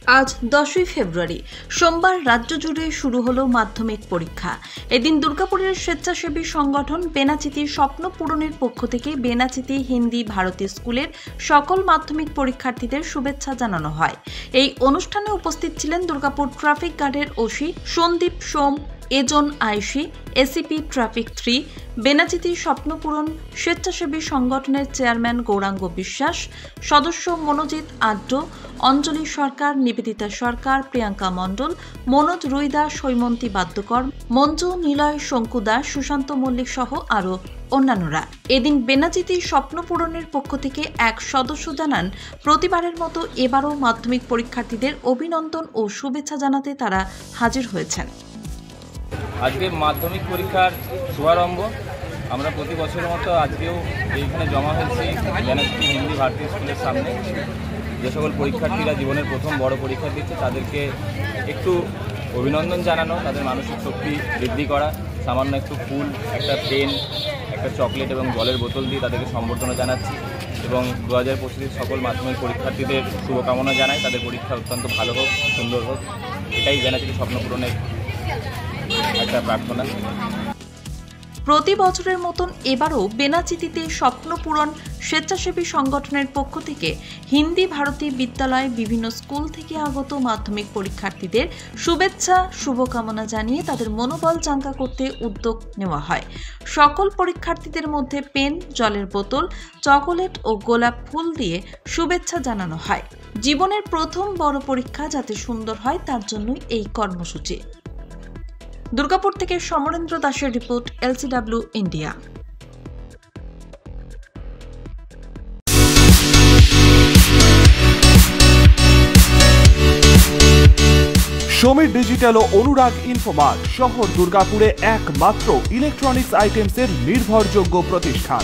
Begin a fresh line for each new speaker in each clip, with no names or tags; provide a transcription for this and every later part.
আজ 10ই ফেব্রুয়ারি সোমবার রাজ্য জুড়ে শুরু হলো মাধ্যমিক পরীক্ষা। এদিন দুর্গাপুরের স্বেচ্ছাসেবী সংগঠন বেনাচিতি স্বপ্ন পূরণের পক্ষ থেকে বেনাচিতি হিন্দি ভারতী স্কুলের সকল মাধ্যমিক পরীক্ষার্থীদের শুভেচ্ছা জানানো হয়। এই অনুষ্ঠানে উপস্থিত ছিলেন দুর্গাপুর ট্রাফিক গার্ডের ওসি সন্দীপ সোম, এজন আইসি, এসিপি ট্রাফিক 3, বেনাচিতি স্বপ্নপূরণ স্বেচ্ছাসেবী সংগঠনের চেয়ারম্যান গৌরাঙ্গ বিশ্বাস, সদস্য মনোজিৎ আড্ড, অঞ্জলি সরকার, নিবেদিতা সরকার, প্রিয়াঙ্কা মণ্ডল, মনোজ রুইদা, সৈমন্তী বাদ্যকর, মঞ্জু, নিলয়, শঙ্কু দাস, সুশান্ত মল্লিক সহ আরও অন্যান্যরা। এদিন বেনাচিতি স্বপ্নপূরণের পক্ষ থেকে এক সদস্য জানান, প্রতিবারের মতো এবারও মাধ্যমিক পরীক্ষার্থীদের অভিনন্দন ও শুভেচ্ছা জানাতে তারা হাজির হয়েছেন।
আজকে মাধ্যমিক পরীক্ষার শুভারম্ভ। আমরা প্রতি বছরের মতো আজকেও এইখানে জমা হয়েছি বেনাচিতি হিন্দি ভারতী স্কুলের সামনে। যে সকল পরীক্ষার্থীরা জীবনের প্রথম বড় পরীক্ষা দিচ্ছে তাদেরকে একটু অভিনন্দন জানানো, তাদের মানসিক শক্তি বৃদ্ধি করা, সামান্য একটু ফুল, একটা পেন, একটা চকলেট এবং জলের বোতল দিয়ে তাদেরকে সম্বর্ধনা জানাচ্ছি এবং 2025 সকল মাধ্যমিক পরীক্ষার্থীদের শুভকামনা জানাই। তাদের পরীক্ষা অত্যন্ত ভালো হোক, সুন্দর হোক, এটাই বেনাচিতি স্বপ্নপূরণের একটা প্রার্থনা।
প্রতি বছরের মতন এবারও বেনাচিতিতে স্বপ্নপূরণ স্বেচ্ছাসেবী সংগঠনের পক্ষ থেকে হিন্দি ভারতী বিদ্যালয় বিভিন্ন স্কুল থেকে আগত মাধ্যমিক পরীক্ষার্থীদের শুভেচ্ছা শুভকামনা জানিয়ে তাদের মনোবল চাঙ্গা করতে উদ্যোগ নেওয়া হয়। সকল পরীক্ষার্থীদের মধ্যে পেন, জলের বোতল, চকোলেট ও গোলাপ ফুল দিয়ে শুভেচ্ছা জানানো হয়। জীবনের প্রথম বড় পরীক্ষা যাতে সুন্দর হয় তার জন্যই এই কর্মসূচি। দুর্গাপুর থেকে সমরেন্দ্র দাসের report, LCW India.
Samir digital ও অনুরাগ ইনফোমার্ট শহর দুর্গাপুরে একমাত্র ইলেকট্রনিক্স আইটেমসের নির্ভরযোগ্য প্রতিষ্ঠান,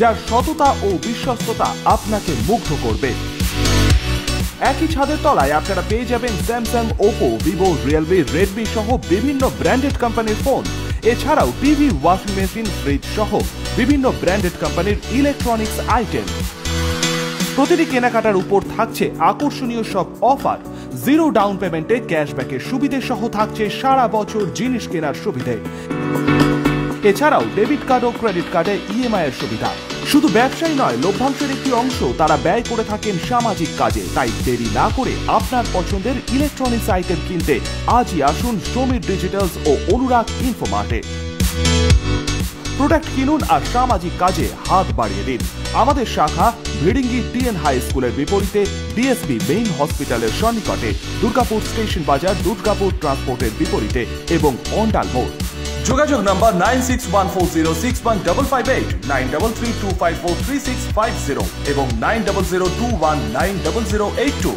যার সততা ও বিশ্বস্ততা আপনাকে মুগ্ধ করবে। একই ছাদের তলায় আপনারা পেয়ে যাবেন Samsung, Oppo, Vivo, Realme, Redmi সহ বিভিন্ন ব্র্যান্ডেড কোম্পানির ফোন। এছাড়াও টিভি, ওয়াশিং মেশিন, ফ্রিজ সহ বিভিন্ন ব্র্যান্ডেড কোম্পানির ইলেকট্রনিক্স আইটেম। প্রতিটি কেনাকাটার উপর থাকছে আকর্ষণীয় সব অফার। জিরো ডাউন পেমেন্টে ক্যাশব্যাকের সুবিধে সহ থাকছে সারা বছর জিনিস কেনার সুবিধে। এছাড়াও ডেবিট কার্ড ও ক্রেডিট কার্ডে EMI এর সুবিধা। শুধু ব্যবসায়ী নয়, লভ্যাংশের একটি অংশ তারা ব্যয় করে থাকেন সামাজিক কাজে। তাই দেরি না করে আপনার পছন্দের ইলেকট্রনিক্স আইটেম কিনতে আজই আসুন সমীর ডিজিটালস ও অনুরাগ ইনফোমার্টে। প্রোডাক্ট কিনুন আর সামাজিক কাজে হাত বাড়িয়ে দিন। আমাদের শাখা ভিড়িঙ্গি TN হাই স্কুলের বিপরীতে DSB মেইন হসপিটালের সন্নিকটে, দুর্গাপুর স্টেশন বাজার, দুর্গাপুর ট্রান্সপোর্টের বিপরীতে এবং অন্ডাল মোড়। যোগাযোগ নাম্বার 9614061558, 9332543650 এবং 9002190082।